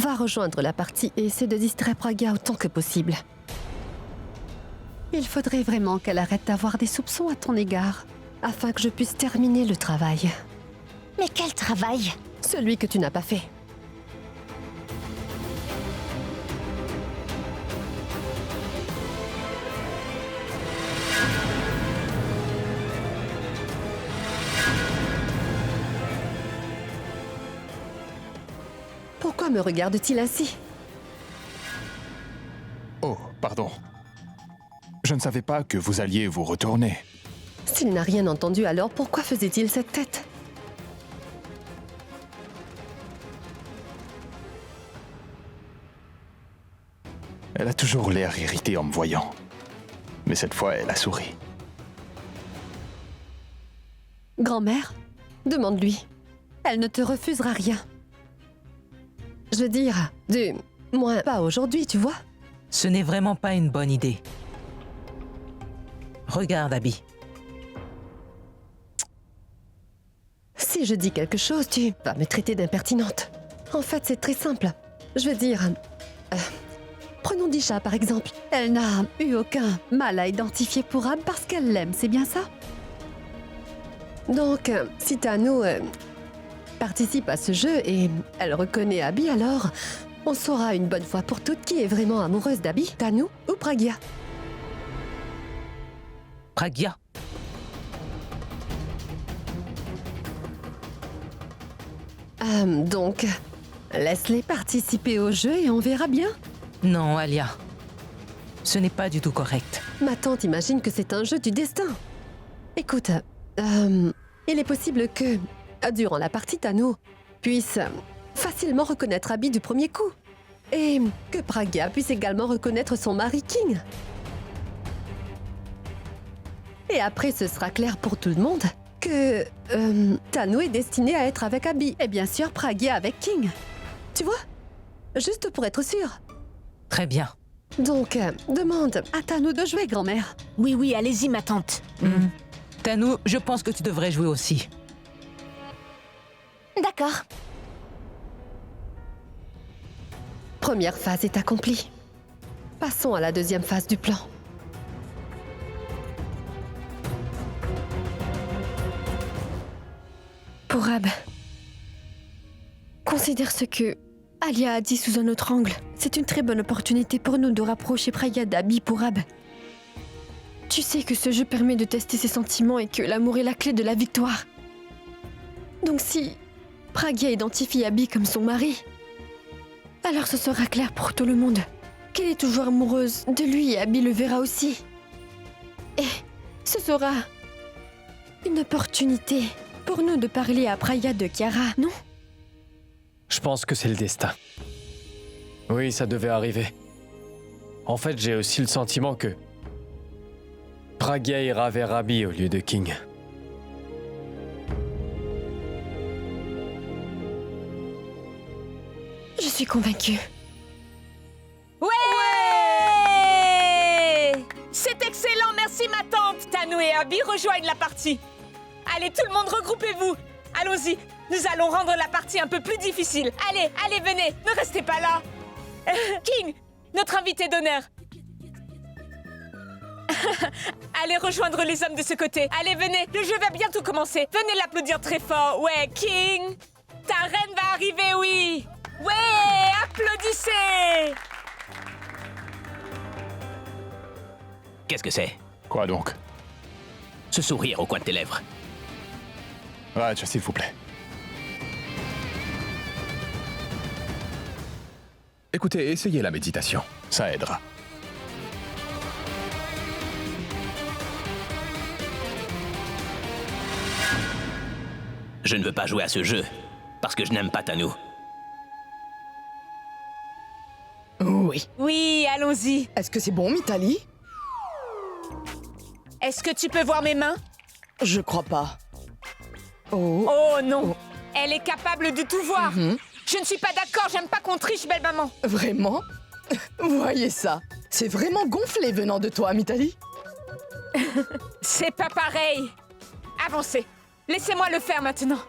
Va rejoindre la partie et essaie de distraire Pragya autant que possible. Il faudrait vraiment qu'elle arrête d'avoir des soupçons à ton égard, afin que je puisse terminer le travail. Mais quel travail? Celui que tu n'as pas fait. Pourquoi me regarde-t-il ainsi? Oh, pardon. Je ne savais pas que vous alliez vous retourner. S'il n'a rien entendu, alors pourquoi faisait-il cette tête? Elle a toujours l'air irritée en me voyant. Mais cette fois, elle a souri. Grand-mère, demande-lui. Elle ne te refusera rien. Je veux dire, du moins pas aujourd'hui, tu vois? Ce n'est vraiment pas une bonne idée. Regarde, Abby. Si je dis quelque chose, tu vas me traiter d'impertinente. En fait, c'est très simple. Je veux dire... prenons Disha, par exemple. Elle n'a eu aucun mal à identifier Purab parce qu'elle l'aime, c'est bien ça? Donc, si Tanu participe à ce jeu et elle reconnaît Abby, alors on saura une bonne fois pour toutes qui est vraiment amoureuse d'Abby, Tanu ou Pragya. Pragya. Donc, laisse-les participer au jeu et on verra bien. Non, Alia. Ce n'est pas du tout correct. Ma tante imagine que c'est un jeu du destin. Écoute, il est possible que, durant la partie, Tanu puisse facilement reconnaître Abby du premier coup. Et que Pragya puisse également reconnaître son mari King. Et après, ce sera clair pour tout le monde que Tanu est destinée à être avec Abby. Et bien sûr, Pragya avec King. Tu vois? Juste pour être sûr. Très bien. Donc, demande à Tanu de jouer, grand-mère. Oui, allez-y, ma tante. Tanu, je pense que tu devrais jouer aussi. D'accord. Première phase est accomplie. Passons à la deuxième phase du plan. Purab, considère ce que Alia a dit sous un autre angle. C'est une très bonne opportunité pour nous de rapprocher Pragya d'Abby, Purab. Tu sais que ce jeu permet de tester ses sentiments et que l'amour est la clé de la victoire. Donc si Pragya identifie Abby comme son mari, alors ce sera clair pour tout le monde qu'elle est toujours amoureuse de lui et Abby le verra aussi. Et ce sera une opportunité pour nous de parler à Pragya de Kiara, non? Je pense que c'est le destin. Oui, ça devait arriver. En fait, j'ai aussi le sentiment que Pragya ira vers Abby au lieu de King. Je suis convaincue. Ouais, c'est excellent, merci ma tante. Tanu et Abby rejoignent la partie. Allez, tout le monde, regroupez-vous. Allons-y, nous allons rendre la partie un peu plus difficile. Allez, venez, ne restez pas là. King, notre invité d'honneur. Allez rejoindre les hommes de ce côté. Allez, venez, le jeu va bientôt commencer. Venez l'applaudir très fort. Ouais, King, ta reine va arriver, oui. Ouais, applaudissez. Qu'est-ce que c'est? Quoi donc? Ce sourire au coin de tes lèvres. Raj, s'il vous plaît. Écoutez, essayez la méditation. Ça aidera. Je ne veux pas jouer à ce jeu, parce que je n'aime pas Tanu. Oui. Oui, allons-y. Est-ce que c'est bon, Mitali? Est-ce que tu peux voir mes mains? Je crois pas. Oh. Oh non, elle est capable de tout voir. Je ne suis pas d'accord, j'aime pas qu'on triche, belle maman. Vraiment? Voyez ça. C'est vraiment gonflé venant de toi, Mitali. C'est pas pareil. Avancez. Laissez-moi le faire maintenant.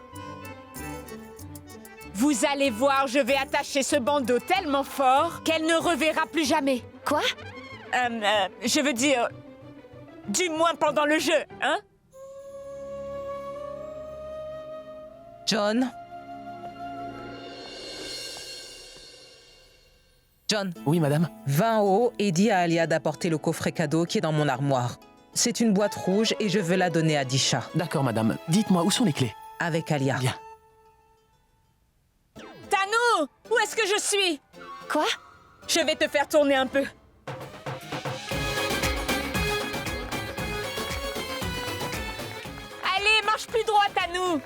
Vous allez voir, je vais attacher ce bandeau tellement fort qu'elle ne reverra plus jamais. Quoi? Je veux dire... Du moins pendant le jeu, hein? John? John, Oui, madame. va en haut et dis à Alia d'apporter le coffret cadeau qui est dans mon armoire. C'est une boîte rouge et je veux la donner à Disha. D'accord, madame. Dites-moi, où sont les clés? Avec Alia. Bien. Tanou! Où est-ce que je suis? Quoi? Je vais te faire tourner un peu. Allez, marche plus droit, Tanou!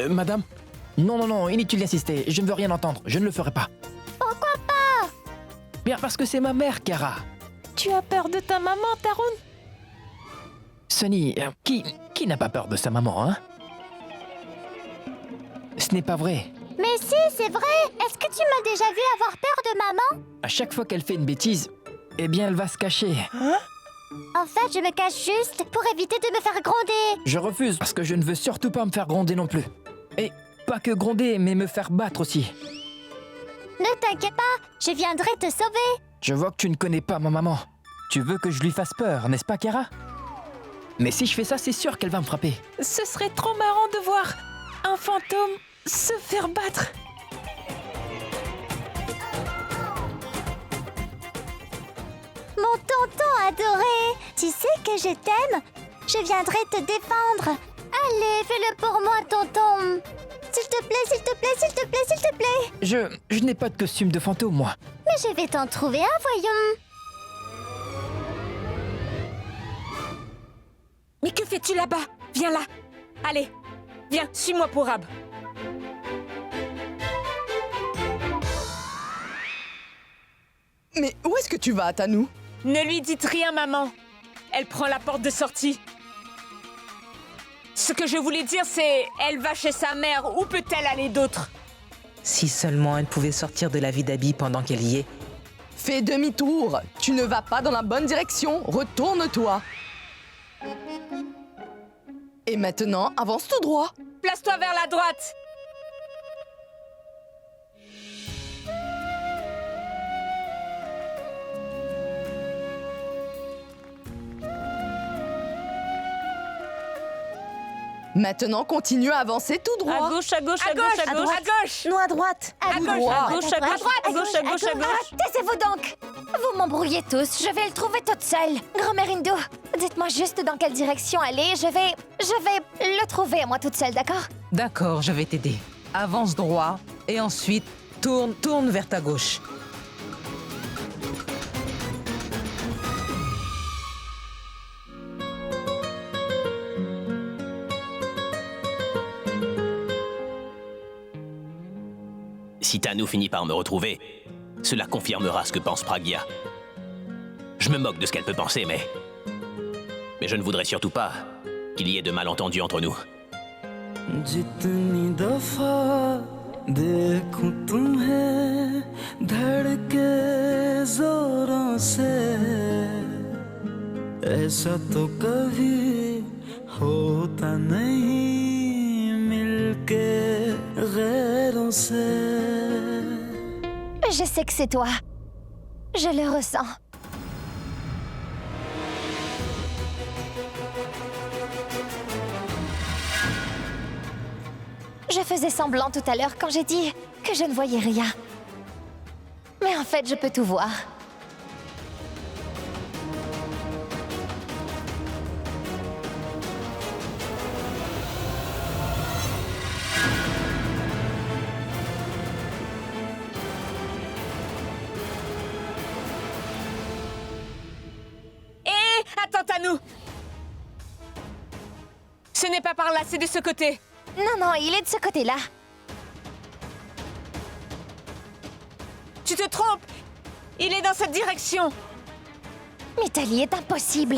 Madame? Non, inutile d'insister. Je ne veux rien entendre. Je ne le ferai pas. Pourquoi pas? Bien parce que c'est ma mère, Kara. Tu as peur de ta maman, Tarun? Sunny, qui n'a pas peur de sa maman, hein? Ce n'est pas vrai. Mais si, c'est vrai. Est-ce que tu m'as déjà vu avoir peur de maman? À chaque fois qu'elle fait une bêtise, eh bien, elle va se cacher. En fait, je me cache juste pour éviter de me faire gronder. Je refuse parce que je ne veux surtout pas me faire gronder non plus. Et pas que gronder, mais me faire battre aussi. Ne t'inquiète pas, je viendrai te sauver. Je vois que tu ne connais pas ma maman. Tu veux que je lui fasse peur, n'est-ce pas, Kara? Mais si je fais ça, c'est sûr qu'elle va me frapper. Ce serait trop marrant de voir un fantôme se faire battre. Mon tonton adoré, tu sais que je t'aime. Je viendrai te défendre. Allez, fais-le pour moi, tonton. S'il te plaît, s'il te plaît, s'il te plaît, s'il te plaît. Je n'ai pas de costume de fantôme, moi. Mais je vais t'en trouver un, voyons. Mais que fais-tu là-bas? Viens là. Allez, viens, suis-moi pour Ab. Mais où est-ce que tu vas, Tanou? Ne lui dites rien, maman. Elle prend la porte de sortie. Ce que je voulais dire, c'est... Elle va chez sa mère. Où peut-elle aller d'autre? Si seulement elle pouvait sortir de la vie d'Abby pendant qu'elle y est. Fais demi-tour. Tu ne vas pas dans la bonne direction. Retourne-toi. Et maintenant, avance tout droit. Place-toi vers la droite. Maintenant, continue à avancer tout droit. À gauche, à gauche, à gauche, à gauche, à gauche. Non, à droite. À À gauche, gauche, à gauche, à gauche, à gauche, à gauche, à gauche. Taisez-vous donc. Vous m'embrouillez tous. Je vais le trouver toute seule. Grand-mère Indo, dites-moi juste dans quelle direction aller. Je vais le trouver moi toute seule, d'accord? D'accord, je vais t'aider. Avance droit et ensuite tourne vers ta gauche. Si Tanou finit par me retrouver, cela confirmera ce que pense Pragya. Je me moque de ce qu'elle peut penser, mais je ne voudrais surtout pas qu'il y ait de malentendus entre nous. जितनी दफा देखूं तुम्हें धड़के जोरों से ऐसा तो कभी होता नहीं मिलके गैरों से. Je sais que c'est toi. Je le ressens. Je faisais semblant tout à l'heure quand j'ai dit que je ne voyais rien. Mais en fait, je peux tout voir. Attends, Tanou. Ce n'est pas par là, c'est de ce côté. Non, il est de ce côté-là. Tu te trompes. Il est dans cette direction. Mitali est impossible.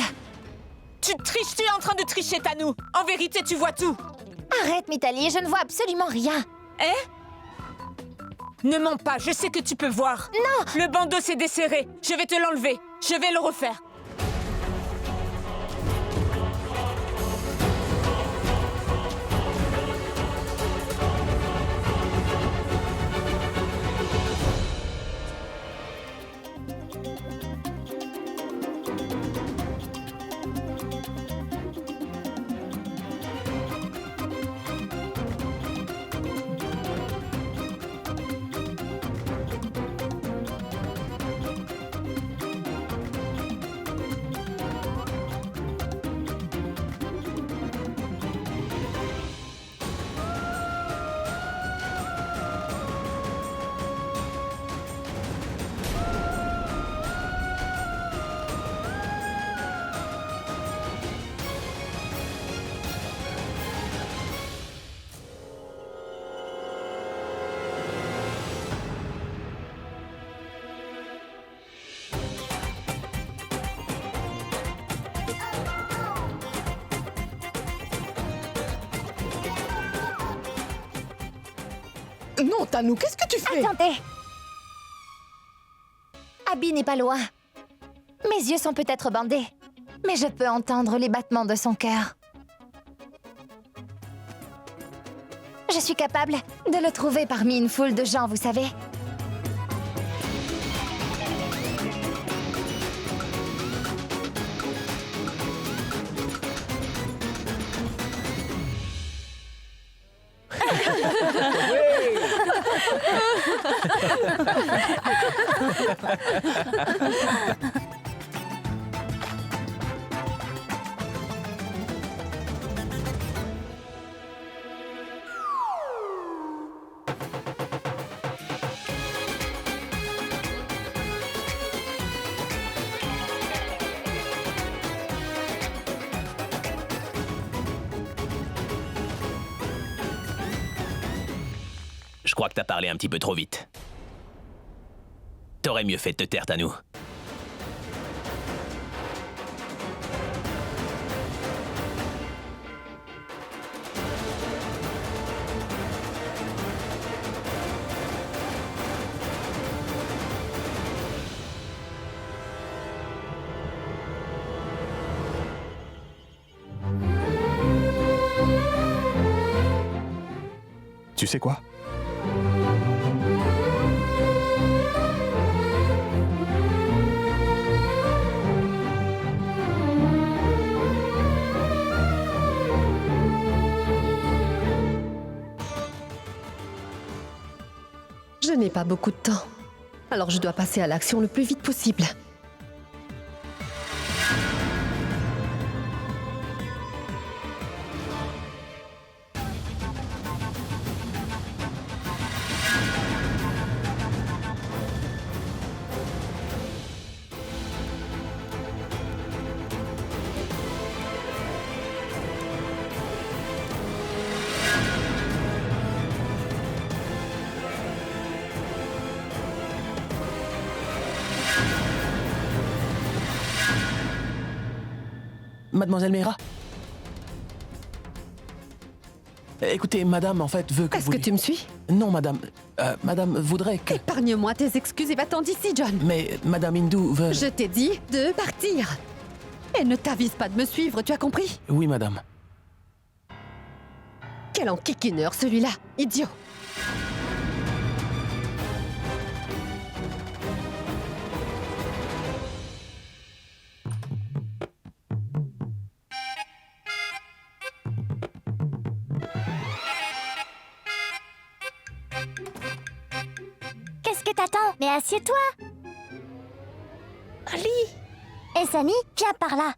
Tu triches, tu es en train de tricher, Tanou. En vérité, tu vois tout. Arrête, Mitali, je ne vois absolument rien. Ne mens pas, je sais que tu peux voir. Non. Le bandeau s'est desserré. Je vais te l'enlever. Je vais le refaire. Non, Tanou, qu'est-ce que tu fais? Attendez. Abby n'est pas loin. Mes yeux sont peut-être bandés, mais je peux entendre les battements de son cœur. Je suis capable de le trouver parmi une foule de gens, vous savez. Je crois que t'as parlé un petit peu trop vite. T'aurais mieux fait de te taire, Tanou. Tu sais quoi? Je n'ai pas beaucoup de temps. Alors je dois passer à l'action le plus vite possible. Mademoiselle Meira? Écoutez, madame, en fait, veut que Est-ce vous... que tu me suis? Non, madame. Madame voudrait que... Épargne-moi tes excuses et va-t'en d'ici, John. Mais madame Hindou veut... Je t'ai dit de partir. Et ne t'avise pas de me suivre, tu as compris? Oui, madame. Quel enquiquineur, celui-là, idiot. Qu'est-ce que t'attends? Mais assieds-toi. Ali! Et Sani, viens par là.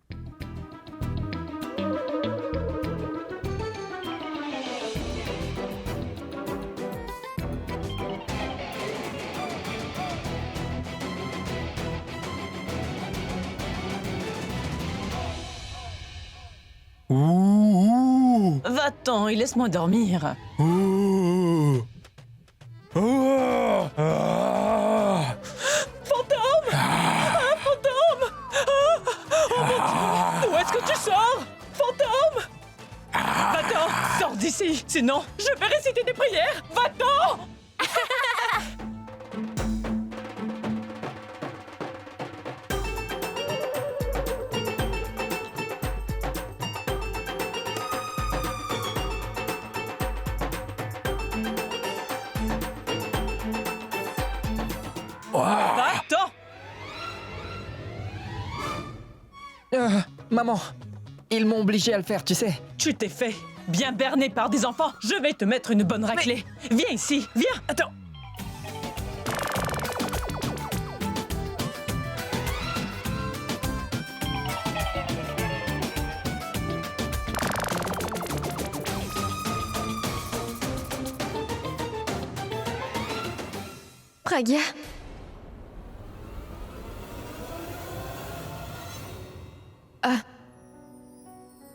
Ouh. Va-t'en et laisse-moi dormir. Ouh. Ouh. Ah. Fantôme! Ah, fantôme! Oh mon Dieu! Où est-ce que tu sors? Fantôme! Va-t'en! Sors d'ici! Sinon, je vais réciter des prières! Va-t'en! Va-t'en! Maman, ils m'ont obligé à le faire, tu sais. Tu t'es fait bien berner par des enfants. Je vais te mettre une bonne raclée. Viens ici, viens. Attends. Pragya.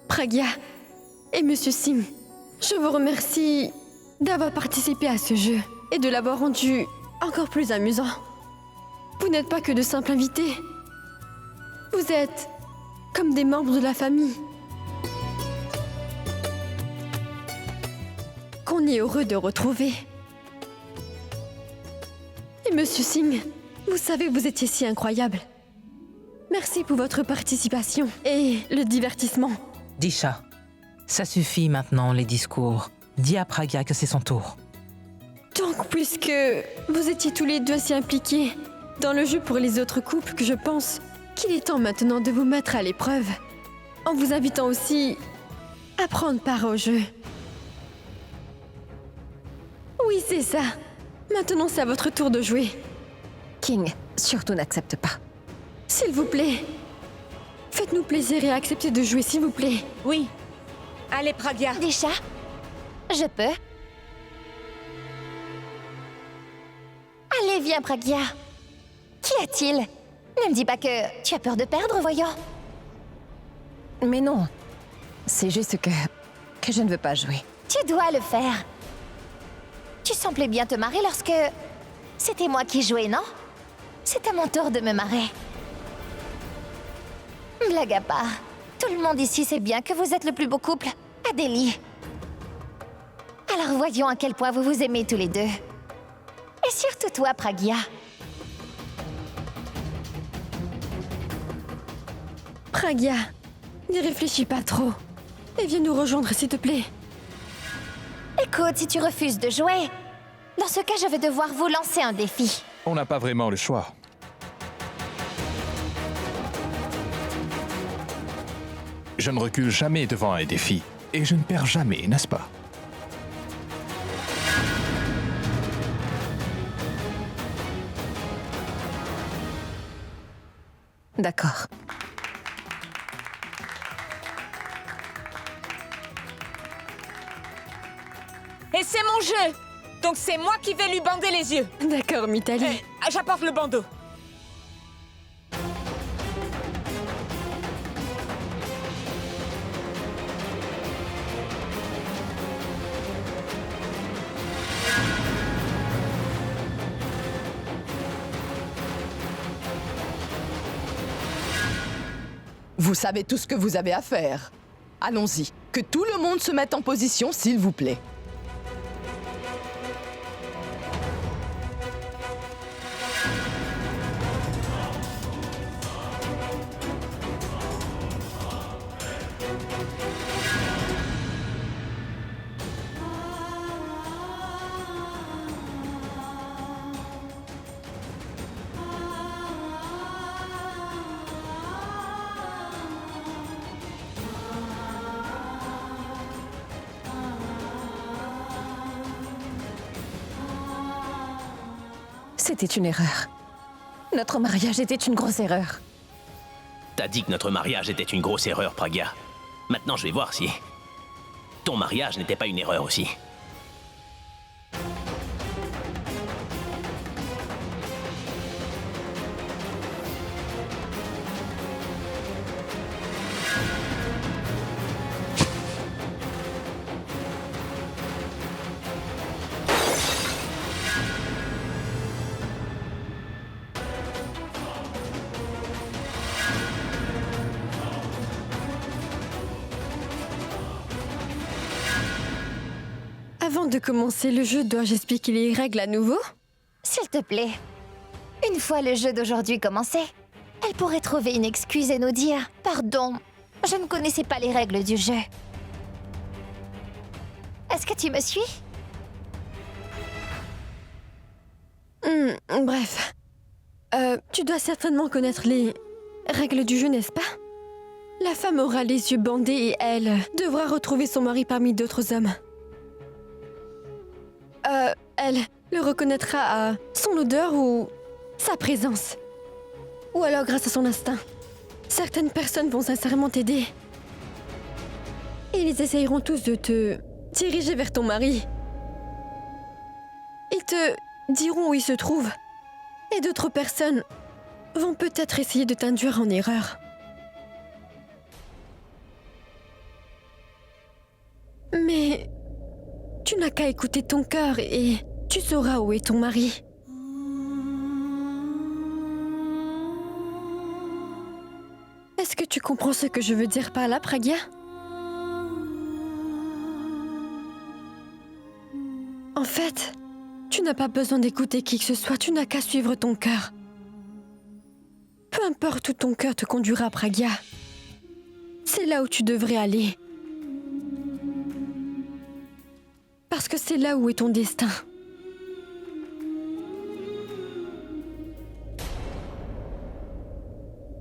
Pragya et Monsieur Singh, je vous remercie d'avoir participé à ce jeu et de l'avoir rendu encore plus amusant. Vous n'êtes pas que de simples invités. Vous êtes comme des membres de la famille qu'on est heureux de retrouver. Et Monsieur Singh, vous savez, vous étiez si incroyable. Merci pour votre participation et le divertissement. Disha, ça suffit maintenant les discours. Dis à Pragya que c'est son tour. Donc, puisque vous étiez tous les deux si impliqués dans le jeu pour les autres couples, que je pense qu'il est temps maintenant de vous mettre à l'épreuve, en vous invitant aussi à prendre part au jeu. Oui, c'est ça. Maintenant, c'est à votre tour de jouer. King, surtout n'accepte pas. S'il vous plaît. Faites-nous plaisir et acceptez de jouer, s'il vous plaît. Oui. Allez, Pragya. Disha, je peux? Allez, viens, Pragya. Qu'y a-t-il? Ne me dis pas que tu as peur de perdre, voyons. Mais non. C'est juste que je ne veux pas jouer. Tu dois le faire. Tu semblais bien te marrer lorsque... C'était moi qui jouais, non? C'est à mon tour de me marrer. Blague à part, tout le monde ici sait bien que vous êtes le plus beau couple à Delhi. Alors voyons à quel point vous vous aimez tous les deux. Et surtout toi, Pragya. Pragya, n'y réfléchis pas trop. Et viens nous rejoindre, s'il te plaît. Écoute, si tu refuses de jouer, dans ce cas, je vais devoir vous lancer un défi. On n'a pas vraiment le choix. Je ne recule jamais devant un défi. Et je ne perds jamais, n'est-ce pas? D'accord. Et c'est mon jeu. Donc c'est moi qui vais lui bander les yeux. D'accord, Mitali. J'apporte le bandeau. Vous savez tout ce que vous avez à faire. Allons-y, que tout le monde se mette en position, s'il vous plaît. C'était une erreur. Notre mariage était une grosse erreur. T'as dit que notre mariage était une grosse erreur, Pragya. Maintenant, je vais voir si... ton mariage n'était pas une erreur aussi. de commencer le jeu, dois-je expliquer les règles à nouveau? S'il te plaît. Une fois le jeu d'aujourd'hui commencé, elle pourrait trouver une excuse et nous dire « Pardon, je ne connaissais pas les règles du jeu. » Est-ce que tu me suis? Bref. Tu dois certainement connaître les règles du jeu, n'est-ce pas? La femme aura les yeux bandés et elle devra retrouver son mari parmi d'autres hommes. Elle le reconnaîtra à son odeur ou sa présence. Ou alors grâce à son instinct. Certaines personnes vont sincèrement t'aider. Et ils essayeront tous de te diriger vers ton mari. Ils te diront où il se trouve. Et d'autres personnes vont peut-être essayer de t'induire en erreur. Mais tu n'as qu'à écouter ton cœur et tu sauras où est ton mari. Est-ce que tu comprends ce que je veux dire par là, Pragya? En fait, tu n'as pas besoin d'écouter qui que ce soit, tu n'as qu'à suivre ton cœur. Peu importe où ton cœur te conduira, Pragya. C'est là où tu devrais aller. Parce que c'est là où est ton destin.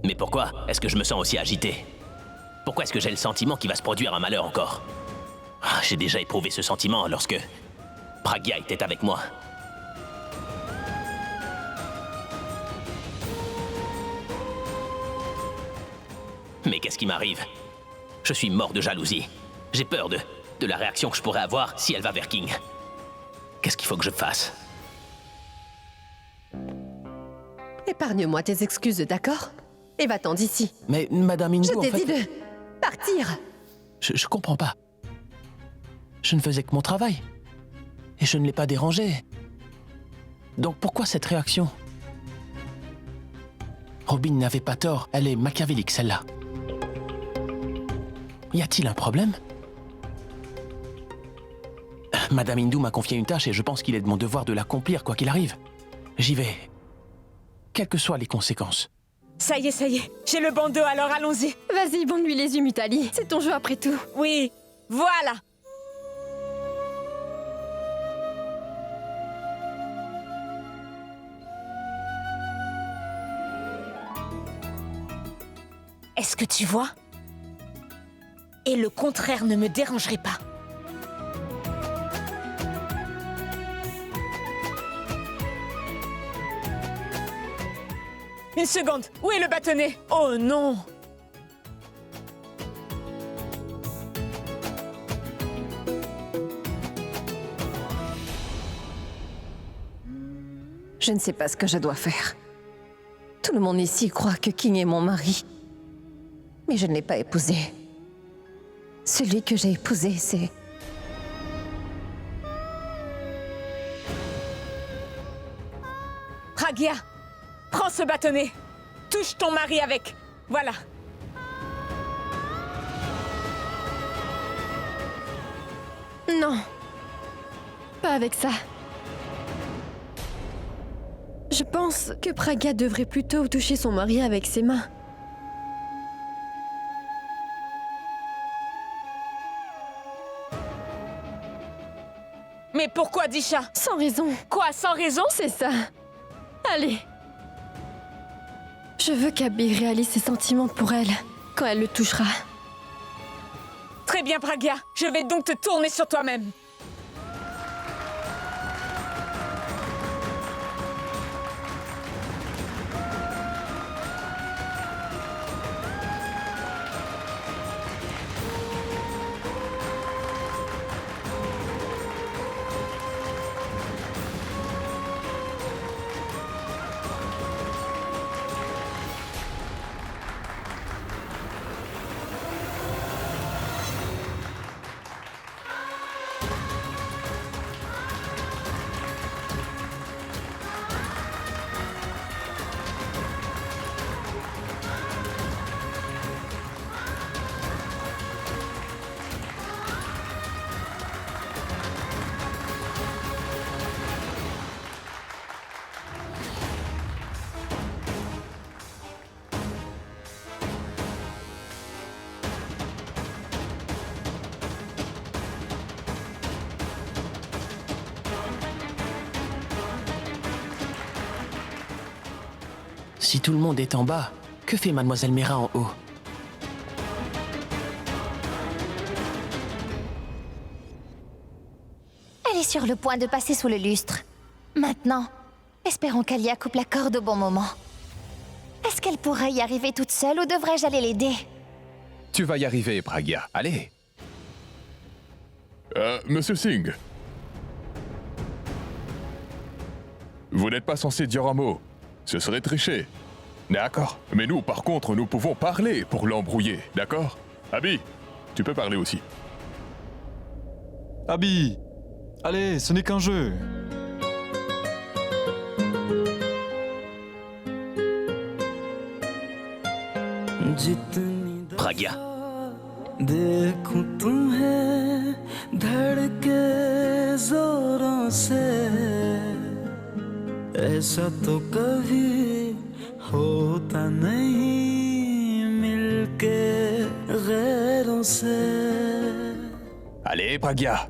Mais pourquoi est-ce que je me sens aussi agité? Pourquoi est-ce que j'ai le sentiment qu'il va se produire un malheur encore? J'ai déjà éprouvé ce sentiment lorsque Pragya était avec moi. Mais qu'est-ce qui m'arrive? Je suis mort de jalousie. J'ai peur de la réaction que je pourrais avoir si elle va vers King. Qu'est-ce qu'il faut que je fasse? Épargne-moi tes excuses, d'accord? Et va-t'en d'ici. Mais Madame Hindou, Je t'ai dit de partir. Je comprends pas. Je ne faisais que mon travail. Et je ne l'ai pas dérangé. Donc pourquoi cette réaction? Robin n'avait pas tort, elle est machiavélique, celle-là. Y a-t-il un problème? Madame Hindou m'a confié une tâche et je pense qu'il est de mon devoir de l'accomplir, quoi qu'il arrive. J'y vais. Quelles que soient les conséquences. Ça y est, j'ai le bandeau, alors allons-y. Vas-y, bande-lui les yeux, Mutali. C'est ton jeu après tout. Oui, voilà. Est-ce que tu vois? Et le contraire ne me dérangerait pas. Une seconde, où est le bâtonnet? Oh non! Je ne sais pas ce que je dois faire. Tout le monde ici croit que King est mon mari. Mais je ne l'ai pas épousé. Celui que j'ai épousé, c'est... Pragya, prends ce bâtonnet. Touche ton mari avec. Voilà. Non. Pas avec ça. Je pense que Pragya devrait plutôt toucher son mari avec ses mains. Mais pourquoi, Disha? Sans raison. Quoi, sans raison? C'est ça. Allez. Je veux qu'Abby réalise ses sentiments pour elle, quand elle le touchera. Très bien, Pragya. Je vais donc te tourner sur toi-même. Si tout le monde est en bas, que fait Mademoiselle Mira en haut? Elle est sur le point de passer sous le lustre. Maintenant, espérons qu'Alia coupe la corde au bon moment. Est-ce qu'elle pourrait y arriver toute seule ou devrais-je aller l'aider? Tu vas y arriver, Pragya. Allez. Monsieur Singh. Vous n'êtes pas censé dire un mot. Ce serait tricher. D'accord. Mais nous, par contre, nous pouvons parler pour l'embrouiller, d'accord? Abby, tu peux parler aussi. Abby, allez, ce n'est qu'un jeu. Pragya. देखूं तुम्हें धड़के जोरों से ऐसा तो कभी होता नहीं मिलके गैरों से. Allez, Pragya.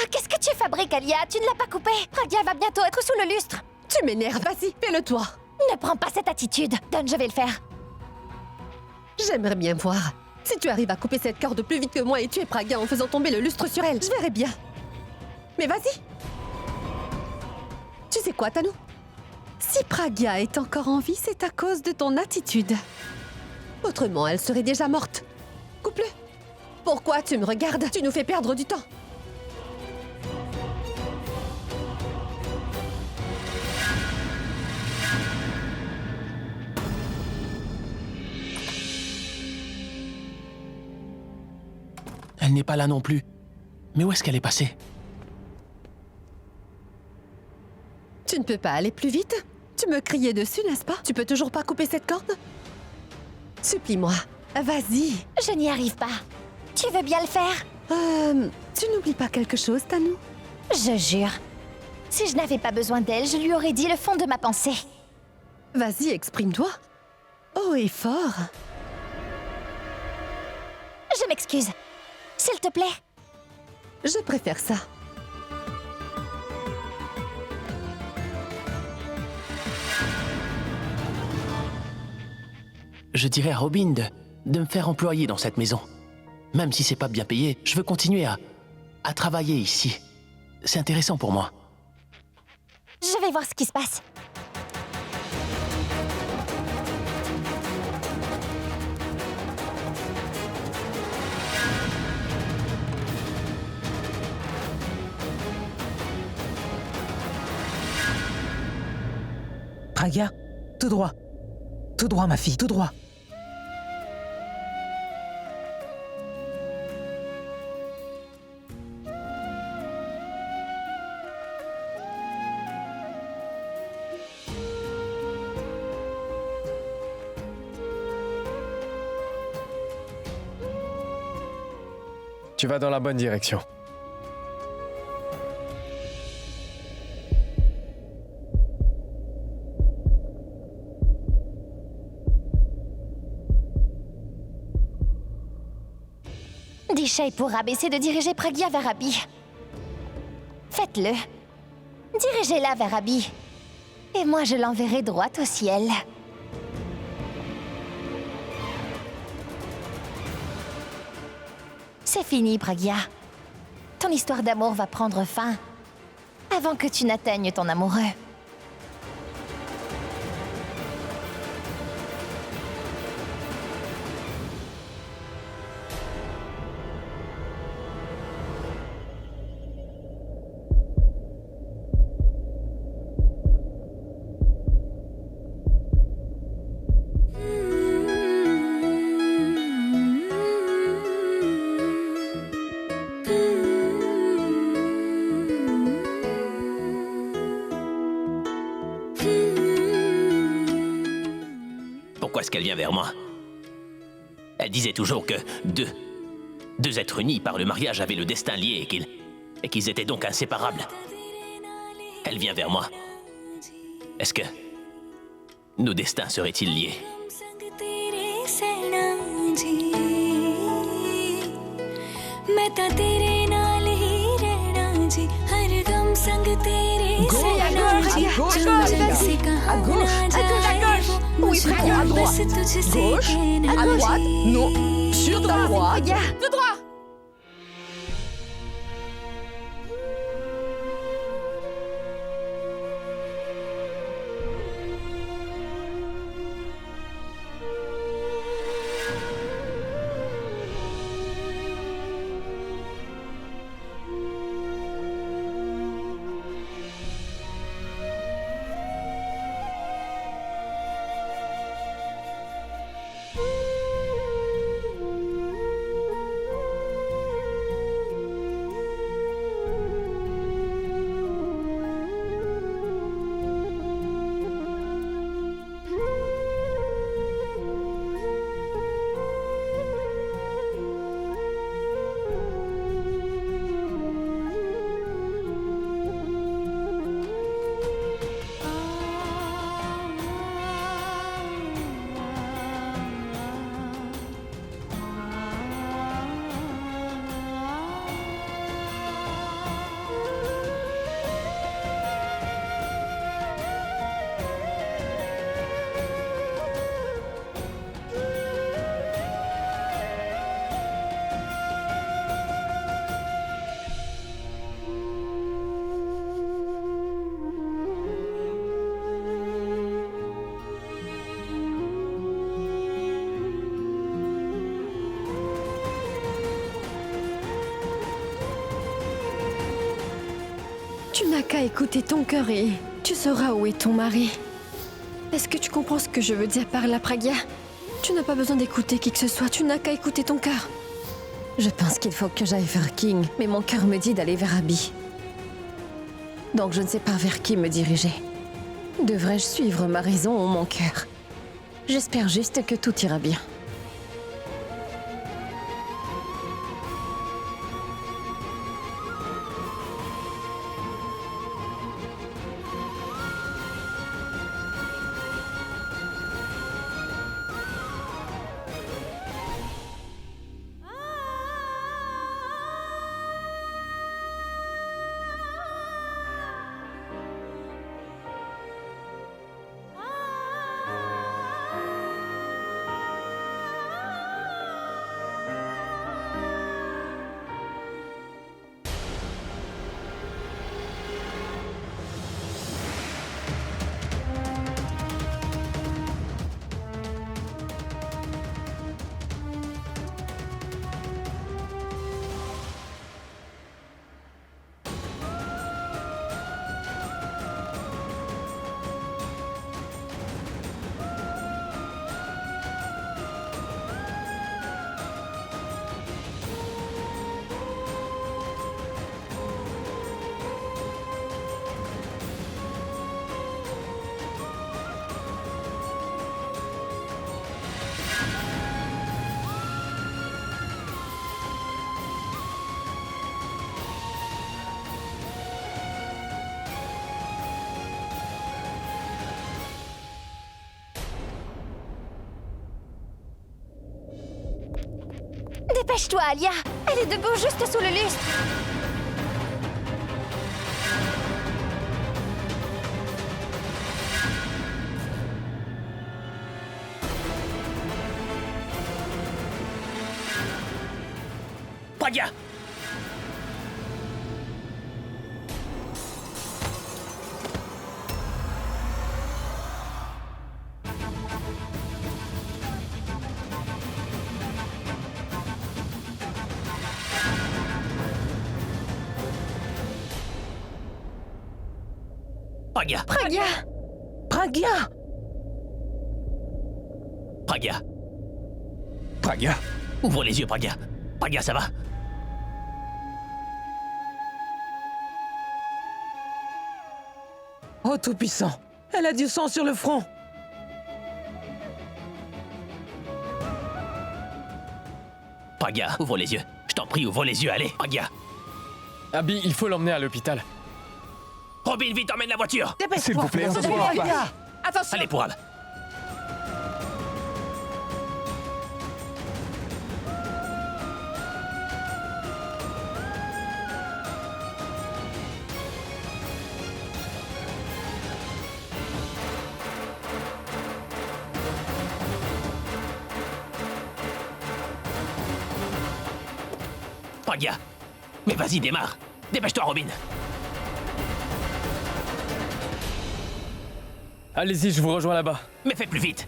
Qu'est-ce que tu fabriques, Alia? Tu ne l'as pas coupé. Pragya va bientôt être sous le lustre. Tu m'énerves, vas-y, fais-le toi. Ne prends pas cette attitude. Donne, je vais le faire. J'aimerais bien voir. Si tu arrives à couper cette corde plus vite que moi et tuer Pragya en faisant tomber le lustre sur elle, je verrai bien. Mais vas-y. Tu sais quoi, Tanu? Si Pragya est encore en vie, c'est à cause de ton attitude. Autrement, elle serait déjà morte. Coupe-le. Pourquoi tu me regardes? Tu nous fais perdre du temps. Elle n'est pas là non plus. Mais où est-ce qu'elle est passée? Tu ne peux pas aller plus vite? Tu me criais dessus, n'est-ce pas? Tu peux toujours pas couper cette corde? Supplie-moi. Vas-y. Je n'y arrive pas. Tu veux bien le faire? Tu n'oublies pas quelque chose, Tanu? Je jure. Si je n'avais pas besoin d'elle, je lui aurais dit le fond de ma pensée. Vas-y, exprime-toi. Haut et fort. Je m'excuse. S'il te plaît. Je préfère ça. Je dirais à Robin de me faire employer dans cette maison. Même si c'est pas bien payé, je veux continuer à travailler ici. C'est intéressant pour moi. Je vais voir ce qui se passe. Pragya, tout droit. Tout droit, ma fille, tout droit. Tu vas dans la bonne direction. Dishay pourra baisser de diriger Pragya vers Abby. Faites-le. Dirigez-la vers Abby. Et moi, je l'enverrai droit au ciel. C'est fini, Pragya. Ton histoire d'amour va prendre fin avant que tu n'atteignes ton amoureux. pourquoi est-ce qu'elle vient vers moi? Elle disait toujours que deux êtres unis par le mariage avaient le destin lié et qu'ils étaient donc inséparables. Elle vient vers moi. Est-ce que nos destins seraient-ils liés? Oui, Pragia, à droite. Gauche, à droite, non, sur ta droite. Tout droit. Tu n'as qu'à écouter ton cœur et tu sauras où est ton mari. Est-ce que tu comprends ce que je veux dire par là, Pragia? Tu n'as pas besoin d'écouter qui que ce soit, tu n'as qu'à écouter ton cœur. Je pense qu'il faut que j'aille vers King, mais mon cœur me dit d'aller vers Abby. Donc je ne sais pas vers qui me diriger. Devrais-je suivre ma raison ou mon cœur? J'espère juste que tout ira bien. Dépêche-toi, Alia. Elle est debout juste sous le lustre. Pragia! Pragia! Pragia! Pragia! Pragia! Pragia! Ouvre les yeux, Pragia! Pragia, ça va? Oh Tout-Puissant, elle a du sang sur le front. Pragya, ouvre les yeux. Je t'en prie, ouvre les yeux, allez, Pragya. Abby, il faut l'emmener à l'hôpital. Robin, vite, emmène la voiture. S'il vous plaît, on se voit pas. Attention. Allez, Pourab. Pragya. Mais vas-y, démarre. Dépêche-toi, Robin. Allez-y, je vous rejoins là-bas. Mais fais plus vite.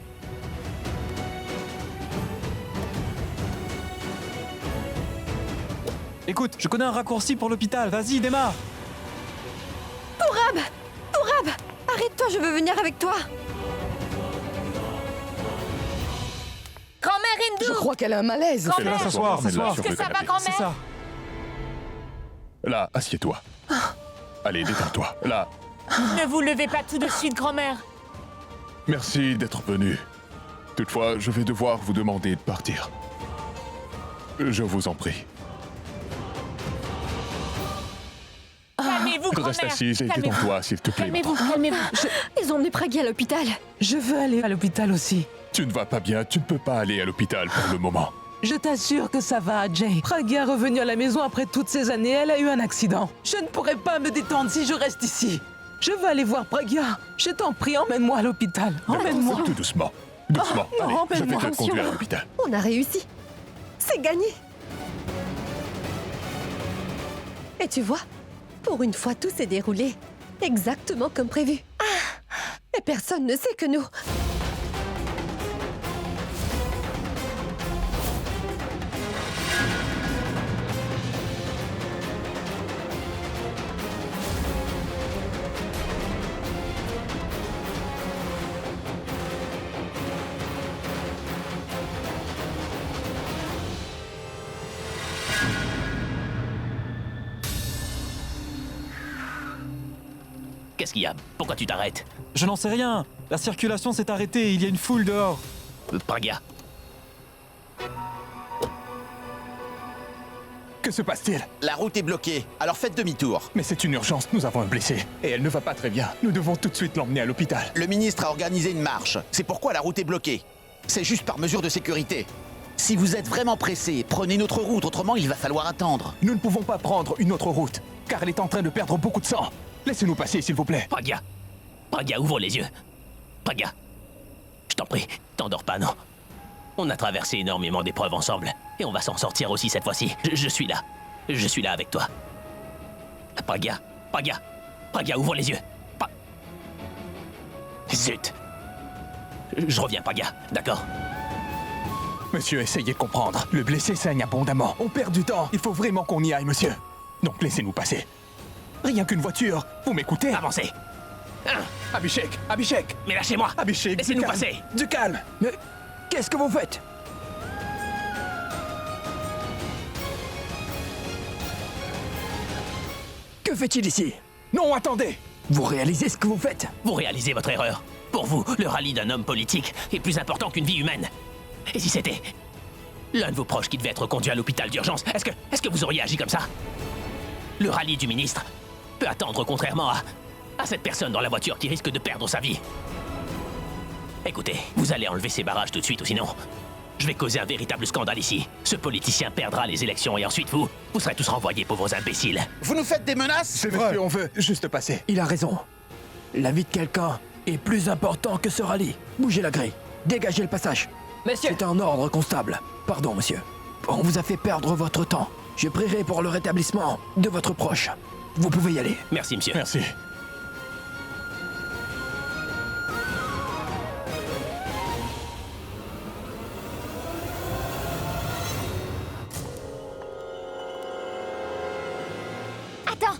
Écoute, je connais un raccourci pour l'hôpital, vas-y, démarre. Pourab! Pourab! Arrête-toi, je veux venir avec toi. Grand-mère Hindou. Je crois qu'elle a un malaise. Grand-mère. Fais-la s'asseoir, mets-la sur Est-ce le que ça va, canapé. grand-mère? C'est ça. Là, assieds-toi. Allez, détends-toi. Là, Ne vous levez pas tout de suite, grand-mère. merci d'être venu. Toutefois, je vais devoir vous demander de partir. Je vous en prie. Calmez-vous, Reste grand-mère. assise et Calmez-vous. détends-toi, s'il te plaît. Calmez-vous, calmez-vous. Ils ont emmené Pragya à l'hôpital. Je veux aller à l'hôpital aussi. Tu ne vas pas bien, tu ne peux pas aller à l'hôpital pour le moment. Je t'assure que ça va, Jay. Pragya est revenue à la maison après toutes ces années. Elle a eu un accident. Je ne pourrai pas me détendre si je reste ici. Je veux aller voir Pragya. Je t'en prie, emmène-moi à l'hôpital. Emmène-moi. Tout doucement. Doucement. non, Allez, je vais emmène-moi. te conduire à l'hôpital. On a réussi. C'est gagné. Et tu vois, pour une fois, tout s'est déroulé exactement comme prévu. Et personne ne sait que nous. Qu'est-ce qu'il y a? Pourquoi tu t'arrêtes? Je n'en sais rien. La circulation s'est arrêtée, il y a une foule dehors. Pragya. Que se passe-t-il? La route est bloquée, alors faites demi-tour. Mais c'est une urgence, nous avons un blessé. Et elle ne va pas très bien. Nous devons tout de suite l'emmener à l'hôpital. Le ministre a organisé une marche. C'est pourquoi la route est bloquée. C'est juste par mesure de sécurité. Si vous êtes vraiment pressé, prenez une autre route, autrement il va falloir attendre. Nous ne pouvons pas prendre une autre route, car elle est en train de perdre beaucoup de sang. Laissez-nous passer, s'il vous plaît. Pragya. Pragya, ouvre les yeux. Pragya. Je t'en prie, t'endors pas, non? On a traversé énormément d'épreuves ensemble, et on va s'en sortir aussi cette fois-ci. Je suis là. Je suis là avec toi. Pragya. Pragya. Pragya, ouvre les yeux. Zut. Je reviens, Pragya, d'accord? Monsieur, essayez de comprendre. Le blessé saigne abondamment. On perd du temps. Il faut vraiment qu'on y aille, monsieur. Donc laissez-nous passer. Rien qu'une voiture. Vous m'écoutez? Avancez. Abhishek, Abhishek. Mais lâchez-moi. Abhishek, laissez-nous du calme. passer. Du calme. Mais qu'est-ce que vous faites? Que fait-il ici? Non, attendez. Vous réalisez ce que vous faites? Vous réalisez votre erreur. Pour vous, le rallye d'un homme politique est plus important qu'une vie humaine. Et si c'était l'un de vos proches qui devait être conduit à l'hôpital d'urgence, est-ce que vous auriez agi comme ça? Le rallye du ministre peut attendre, contrairement à cette personne dans la voiture qui risque de perdre sa vie. Écoutez, vous allez enlever ces barrages tout de suite, ou sinon, je vais causer un véritable scandale ici. Ce politicien perdra les élections et ensuite vous serez tous renvoyés, pauvres imbéciles. Vous nous faites des menaces? C'est vrai. Monsieur, on veut juste passer. Il a raison. La vie de quelqu'un est plus important que ce rallye. Bougez la grille. Dégagez le passage. Monsieur. C'est un ordre, constable. Pardon, monsieur. On vous a fait perdre votre temps. Je prierai pour le rétablissement de votre proche. Vous pouvez y aller. Merci, monsieur. Merci. Attends.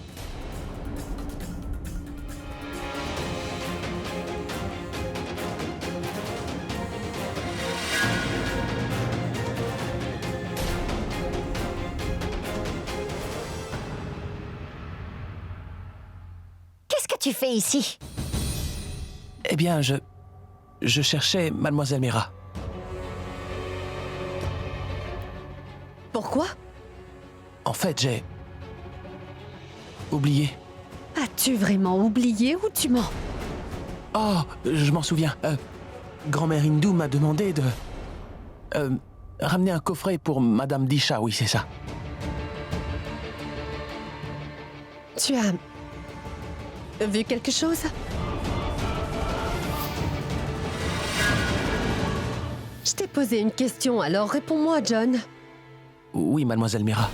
Qu'est-ce que tu fais ici? Eh bien, je cherchais Mademoiselle Mira. Pourquoi? En fait, j'ai... oublié. As-tu vraiment oublié ou tu mens? Oh, je m'en souviens. Grand-mère Hindou m'a demandé de... ramener un coffret pour Madame Disha, oui, c'est ça. Tu as... vu quelque chose? Je t'ai posé une question, alors réponds-moi, John. Oui, mademoiselle Mira.